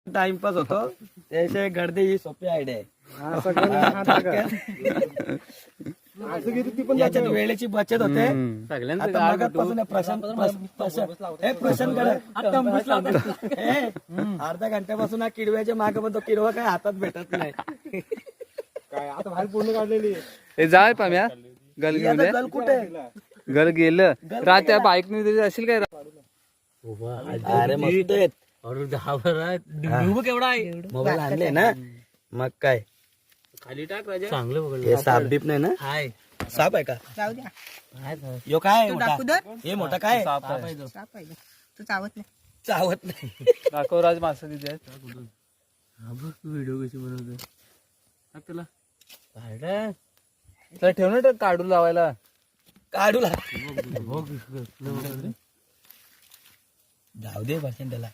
Timepass होतो त्याशिवाय गर्दी ही सोपी आयडिया आहे. याच्यात वेळेची बचत होते. आता मगाचपासून अर्ध्या घंट्यापासून हा किडव्याच्या मागे पण तो किडवा काय हातात भेटत नाही. काय आता बाहेर पूर्ण काढलेली हे जाय पाम्या गल घेऊन याचा गल कुठे गल गेलं रात्या बाईकने तरी असेल काय. अरे मस्त आहेत. केवढा आहे मोबाईल आणले ना मग काय खाली टाक राजा चांगलं हे साप बीप नाही ना. हाय साप आहे का जाऊ द्या यो काय तू मोठा? दाखवू दर हे मोठा काय साप पाहिजे तू चावत नाही चावत नाही. दाखव राज माणसं तिथे आहेत. व्हिडिओ कशी बनवतो त्याला तर ठेव ना काढू लावायला. काढू लाग जाऊ दे भाषण त्याला.